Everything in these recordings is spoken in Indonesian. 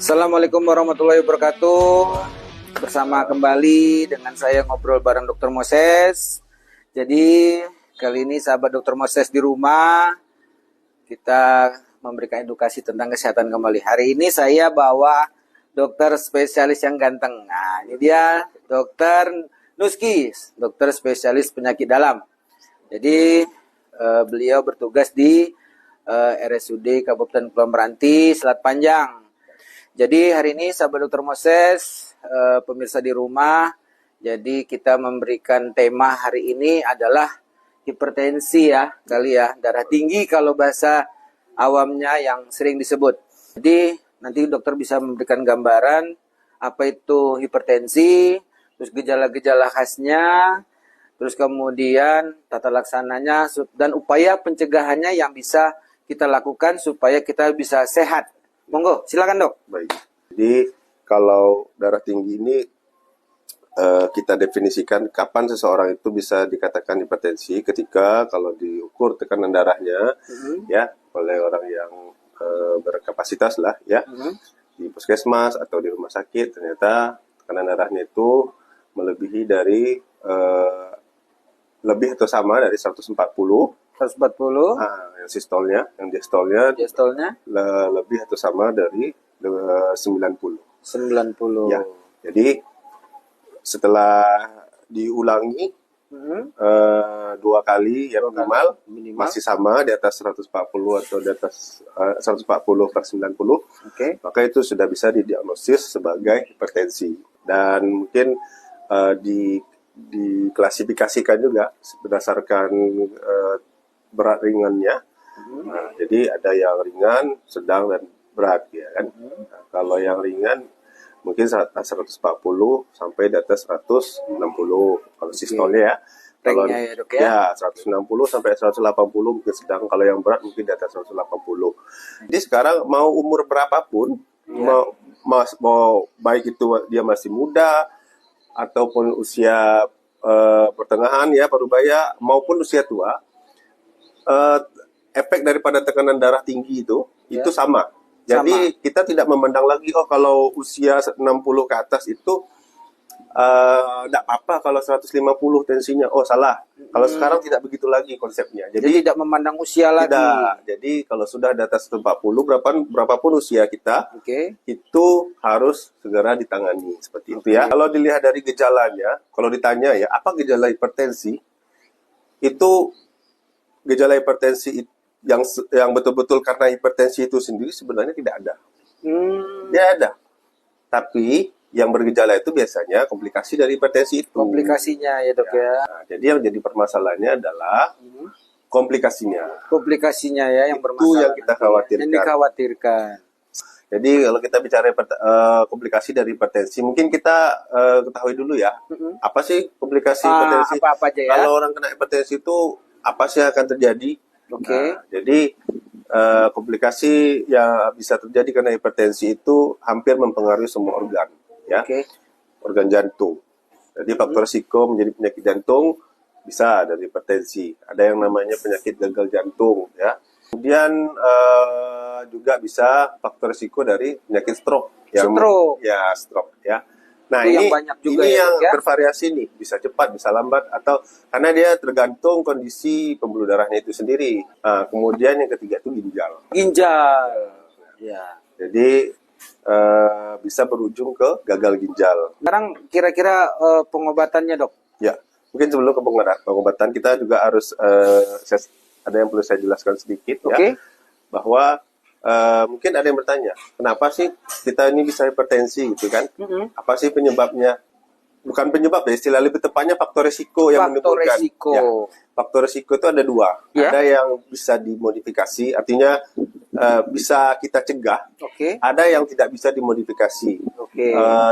Assalamualaikum warahmatullahi wabarakatuh. Bersama kembali dengan saya ngobrol bareng Dr. Moses. Jadi kali ini sahabat Dr. Moses di rumah, kita memberikan edukasi tentang kesehatan kembali. Hari ini saya bawa dokter spesialis yang ganteng. Nah, ini dia Dr. Nuski, dokter spesialis penyakit dalam. Jadi beliau bertugas di RSUD Kabupaten Kepulauan Meranti, Selat Panjang. Jadi hari ini sahabat Dr. Moses, pemirsa di rumah, jadi kita memberikan tema hari ini adalah hipertensi ya, kali ya, darah tinggi kalau bahasa awamnya yang sering disebut. Jadi nanti dokter bisa memberikan gambaran apa itu hipertensi, terus gejala-gejala khasnya, terus kemudian tata laksananya dan upaya pencegahannya yang bisa kita lakukan supaya kita bisa sehat. Monggo, silakan dok. Baik. Jadi kalau darah tinggi ini kita definisikan kapan seseorang itu bisa dikatakan hipertensi ketika kalau diukur tekanan darahnya ya oleh orang yang berkapasitas lah ya di puskesmas atau di rumah sakit, ternyata tekanan darahnya itu melebihi dari lebih atau sama dari 140. Nah, yang sistolnya, yang diastolnya lebih atau sama dari 90. Ya, jadi setelah diulangi 2 kali ya minimal masih sama di atas 140 atau di atas 140/90, maka itu sudah bisa didiagnosis sebagai hipertensi. Dan mungkin diklasifikasikan juga berdasarkan berat ringannya. Nah, jadi ada yang ringan, sedang, dan berat ya kan. Nah, kalau yang ringan mungkin 140 sampai di atas 160 kalau sistolnya ya. Kalau ya 160 sampai 180 mungkin sedang, kalau yang berat mungkin di atas 180. Jadi sekarang mau umur berapapun, mau baik itu dia masih muda ataupun usia pertengahan ya parubaya maupun usia tua, efek daripada tekanan darah tinggi itu sama. Jadi kita tidak memandang lagi kalau usia 60 ke atas itu tidak apa kalau 150 tensinya. Salah. Kalau sekarang tidak begitu lagi konsepnya. Jadi tidak memandang usia lagi. Jadi kalau sudah di atas 40 berapapun usia kita, itu harus segera ditangani seperti itu ya. Kalau dilihat dari gejalanya, kalau ditanya ya apa gejala hipertensi, itu gejala hipertensi yang betul-betul karena hipertensi itu sendiri sebenarnya tidak ada. Tidak ada. Tapi yang bergejala itu biasanya komplikasi dari hipertensi itu. Komplikasinya ya dok ya. Nah, jadi yang jadi permasalahannya adalah komplikasinya. Komplikasinya ya yang bermasalah. Itu yang kita khawatirkan. Yang dikhawatirkan. Jadi kalau kita bicara komplikasi dari hipertensi, mungkin kita ketahui dulu ya. Apa sih komplikasi hipertensi? Apa aja ya? Kalau orang kena hipertensi itu apa sih yang akan terjadi? Nah, jadi komplikasi yang bisa terjadi karena hipertensi itu hampir mempengaruhi semua organ, ya. Organ jantung. Jadi faktor risiko menjadi penyakit jantung bisa dari hipertensi. Ada yang namanya penyakit gagal jantung, ya. Kemudian juga bisa faktor risiko dari penyakit stroke. Stroke, ya. Nah, ini yang bervariasi nih, bisa cepat, bisa lambat, atau karena dia tergantung kondisi pembuluh darahnya itu sendiri. Nah, kemudian yang ketiga itu ginjal. Ya. Jadi bisa berujung ke gagal ginjal. Sekarang kira-kira pengobatannya dok? Ya, mungkin sebelum ke pengobatan kita juga harus ada yang perlu saya jelaskan sedikit ya, bahwa mungkin ada yang bertanya, kenapa sih kita ini bisa hipertensi gitu kan? Apa sih penyebabnya? Bukan penyebab ya, istilah lebih tepatnya faktor risiko yang menimbulkan. Ya, faktor risiko itu ada 2. Ada yang bisa dimodifikasi, artinya bisa kita cegah. Ada yang tidak bisa dimodifikasi.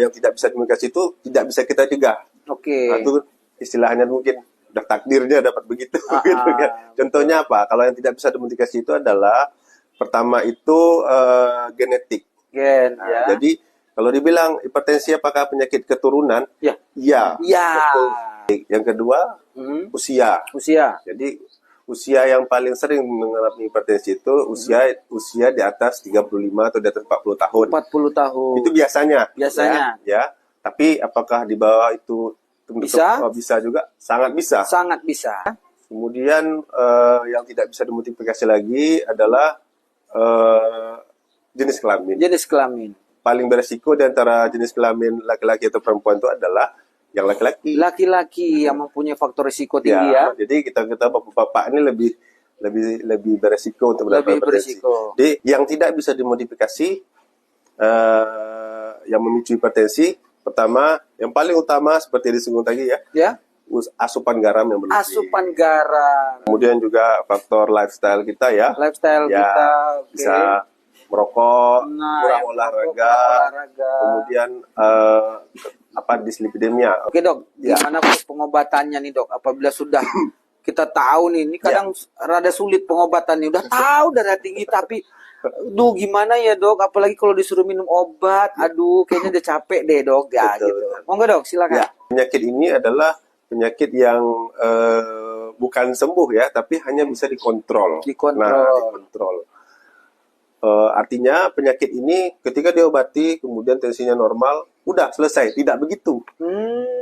Yang tidak bisa dimodifikasi itu tidak bisa kita cegah. Nah, itu istilahnya mungkin udah takdirnya dapat begitu. Gitu kan. Contohnya apa? Kalau yang tidak bisa dimodifikasi itu adalah pertama itu genetik. Jadi kalau dibilang hipertensi apakah penyakit keturunan? Ya. Betul. Yang kedua usia. Jadi usia yang paling sering mengalami hipertensi itu usia di atas 35 atau di atas 40 tahun. 40 tahun. Itu biasanya. Biasanya. Ya. Tapi apakah di bawah itu bisa? Bisa juga, sangat bisa. Sangat bisa. Kemudian yang tidak bisa dimodifikasi lagi adalah jenis kelamin. Jenis kelamin. Paling beresiko di antara jenis kelamin laki-laki atau perempuan itu adalah yang laki-laki. Laki-laki yang mempunyai faktor risiko tinggi ya. Jadi kita bapak-bapak ini lebih beresiko untuk mendapatkan hipertensi. Jadi yang tidak bisa dimodifikasi yang memicu hipertensi, pertama, yang paling utama seperti disinggung tadi ya. Asupan garam yang berlebih. Asupan garam. Kemudian juga faktor lifestyle kita ya. Lifestyle kita. Bisa merokok, kurang olahraga. Kemudian dislipidemia. Oke dok, gimana pengobatannya nih dok? Apabila sudah kita tahu nih, ini kadang rada sulit pengobatannya. Udah tahu darah tinggi tapi, gimana ya dok? Apalagi kalau disuruh minum obat, kayaknya udah capek deh dok. Ya gitu. Monggo dok, silakan. Ya, penyakit ini adalah penyakit yang bukan sembuh ya, tapi hanya bisa dikontrol. Dikontrol. Artinya penyakit ini ketika diobati kemudian tensinya normal, udah selesai, tidak begitu.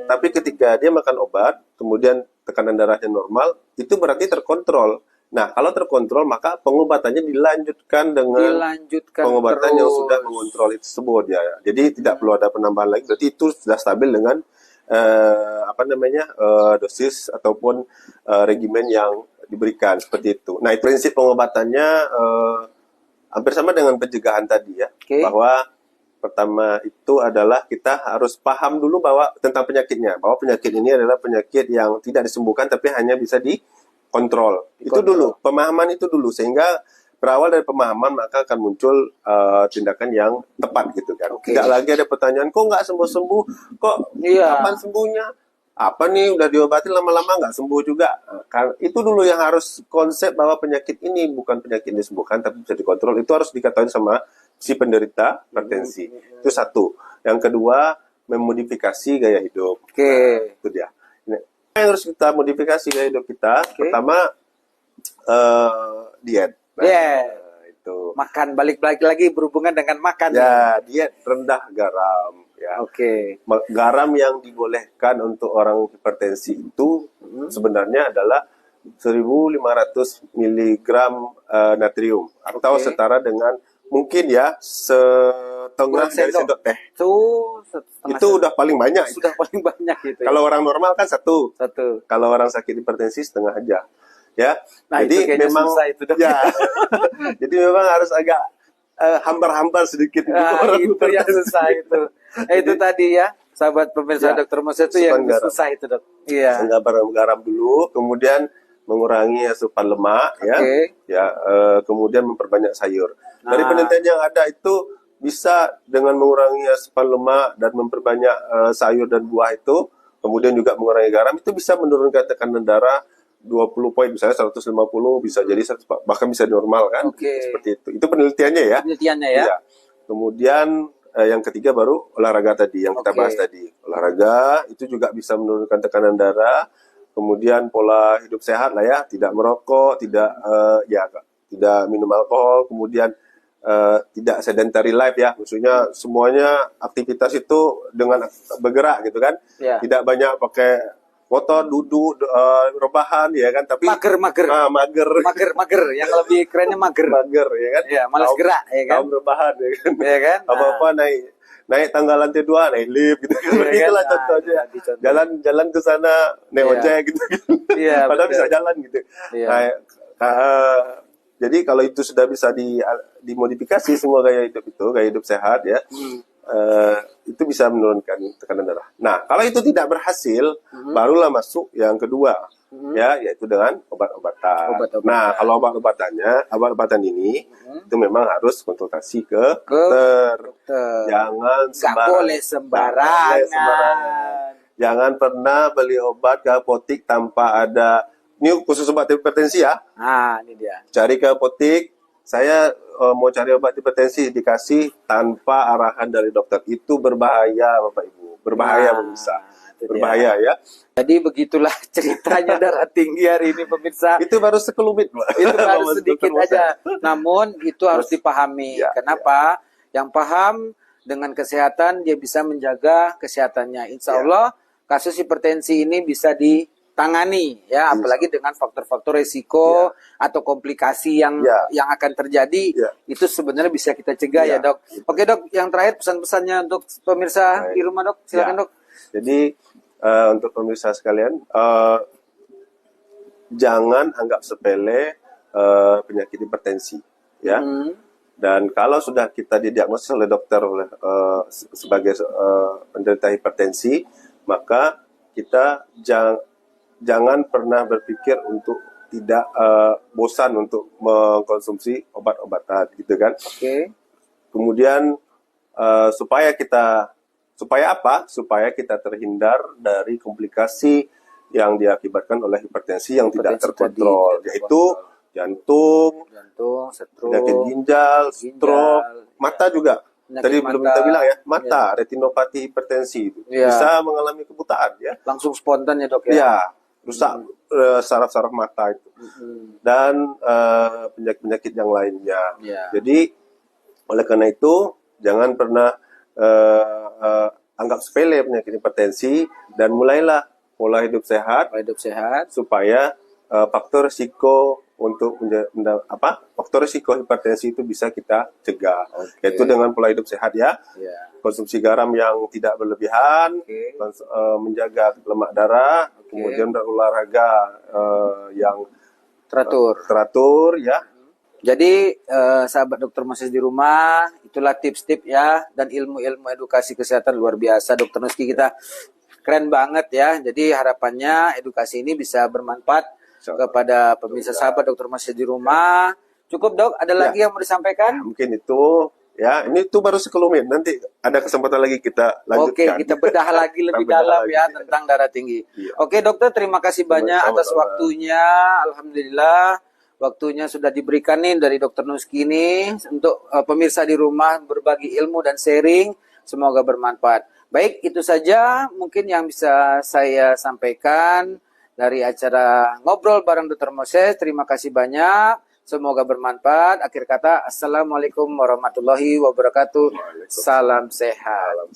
Tapi ketika dia makan obat, kemudian tekanan darahnya normal, itu berarti terkontrol. Nah, kalau terkontrol maka pengobatannya dilanjutkan dengan pengobatan yang sudah mengontrol itu tersebut ya. Jadi tidak perlu ada penambahan lagi, berarti itu sudah stabil dengan dosis ataupun regimen yang diberikan seperti itu. Nah, prinsip pengobatannya hampir sama dengan pencegahan tadi ya, bahwa pertama itu adalah kita harus paham dulu bahwa tentang penyakitnya, bahwa penyakit ini adalah penyakit yang tidak disembuhkan tapi hanya bisa dikontrol. Itu dulu, pemahaman itu dulu, sehingga berawal dari pemahaman maka akan muncul tindakan yang tepat gitu kan. Tidak lagi ada pertanyaan, kok nggak sembuh-sembuh, kok kapan sembuhnya? Apa nih udah diobati lama-lama nggak sembuh juga. Itu dulu yang harus konsep bahwa penyakit ini bukan penyakit disembuhkan tapi bisa dikontrol. Itu harus diketahui sama si penderita hipertensi. Itu satu. Yang kedua, memodifikasi gaya hidup. Itu dia. Nah, yang harus kita modifikasi gaya hidup kita, pertama diet. Itu. Makan, balik lagi berhubungan dengan makan. Ya, diet rendah garam. Ya. Garam yang dibolehkan untuk orang hipertensi itu sebenarnya adalah 1.500 mg natrium atau setara dengan mungkin ya setengah dari sendok teh. Itu udah paling banyak. Sudah paling banyak itu. Kalau orang normal kan satu. Kalau orang sakit hipertensi setengah aja. Ya. Nah, jadi memang itu jadi memang harus agak hambar-hambar sedikit itu yang susah itu. Itu tadi ya, sahabat pemirsa Dr. Moses itu yang susah itu dok. Garam dulu, kemudian mengurangi asupan lemak kemudian memperbanyak sayur. Dari penelitian yang ada itu bisa dengan mengurangi asupan lemak dan memperbanyak sayur dan buah itu, kemudian juga mengurangi garam, itu bisa menurunkan tekanan darah 20 poin, misalnya 150 bisa jadi 100, bahkan bisa normal kan. Seperti itu. Itu penelitiannya ya. Kemudian yang ketiga baru olahraga tadi yang kita bahas tadi. Olahraga itu juga bisa menurunkan tekanan darah. Kemudian pola hidup sehat lah ya, tidak merokok, tidak minum alkohol, kemudian tidak sedentary life ya. Maksudnya semuanya aktivitas itu dengan bergerak gitu kan. Tidak banyak pakai motor, duduk, rebahan ya kan, tapi mager yang lebih kerennya mager ya kan, malas gerak ya kan, rebahan ya kan, apa-apa naik tangga lantai 2 naik lift gitu kan, itulah contohnya, jalan ke sana naik ojek gitu padahal bisa jalan gitu. Jadi kalau itu sudah bisa dimodifikasi semua gaya hidup sehat ya, itu bisa menurunkan tekanan darah. Nah, kalau itu tidak berhasil, barulah masuk yang kedua, yaitu dengan obat-obatan. Nah, kalau obat-obatan ini itu memang harus konsultasi ke dokter. Jangan sembarangan. Jangan pernah beli obat ke apotik tanpa ada. Ini khusus obat hipertensi ya. Ini dia. Cari ke apotik. Saya mau cari obat hipertensi dikasih tanpa arahan dari dokter, itu berbahaya Bapak Ibu, berbahaya pemirsa. itu berbahaya ya. Jadi begitulah ceritanya darah tinggi hari ini pemirsa. Itu baru sekelumit, Pak. Itu baru sedikit aja. Namun itu harus dipahami. Kenapa? Yang paham dengan kesehatan dia bisa menjaga kesehatannya. Insya Allah kasus hipertensi ini bisa ditangani ya, apalagi dengan faktor-faktor resiko atau komplikasi yang akan terjadi itu sebenarnya bisa kita cegah ya dok. Oke dok, yang terakhir pesan-pesannya untuk pemirsa di rumah dok, silakan dok. Jadi untuk pemirsa sekalian, jangan anggap sepele penyakit hipertensi ya. Dan kalau sudah kita didiagnosis oleh dokter sebagai penderita hipertensi, maka kita jangan pernah berpikir untuk tidak bosan untuk mengkonsumsi obat-obatan, gitu kan? Kemudian supaya apa? Supaya kita terhindar dari komplikasi yang diakibatkan oleh hipertensi yang tidak terkontrol, yaitu jantung, penyakit ginjal, stroke, mata juga. Tadi belum kita bilang ya, mata, retinopati hipertensi itu bisa mengalami kebutaan ya. Langsung spontan ya dok ya? Iya, rusak saraf-saraf mata itu. Dan penyakit-penyakit yang lainnya. Jadi oleh karena itu jangan pernah anggap sepele penyakit hipertensi dan mulailah pola hidup sehat supaya faktor risiko untuk faktor risiko hipertensi itu bisa kita cegah, yaitu dengan pola hidup sehat ya, konsumsi garam yang tidak berlebihan, menjaga lemak darah, kemudian berolahraga yang teratur ya. Jadi sahabat Dokter Moses di rumah, itulah tips-tips ya dan ilmu-ilmu edukasi kesehatan luar biasa Dokter Nuski kita keren banget ya. Jadi harapannya edukasi ini bisa bermanfaat kepada pemirsa sahabat Dokter Moses di rumah. Cukup dok, ada lagi yang mau disampaikan? Mungkin itu ya, ini tuh baru sekelumit, nanti ada kesempatan lagi kita lanjutkan. Oke, kita bedah lagi lebih dalam ya tentang darah tinggi. Oke dokter, terima kasih banyak atas waktunya. Alhamdulillah waktunya sudah diberikan nih dari Dokter Nuski ini untuk pemirsa di rumah berbagi ilmu dan sharing, semoga bermanfaat. Baik, itu saja mungkin yang bisa saya sampaikan dari acara Ngobrol bareng Dr. Moses. Terima kasih banyak. Semoga bermanfaat. Akhir kata, Assalamualaikum warahmatullahi wabarakatuh. Salam sehat.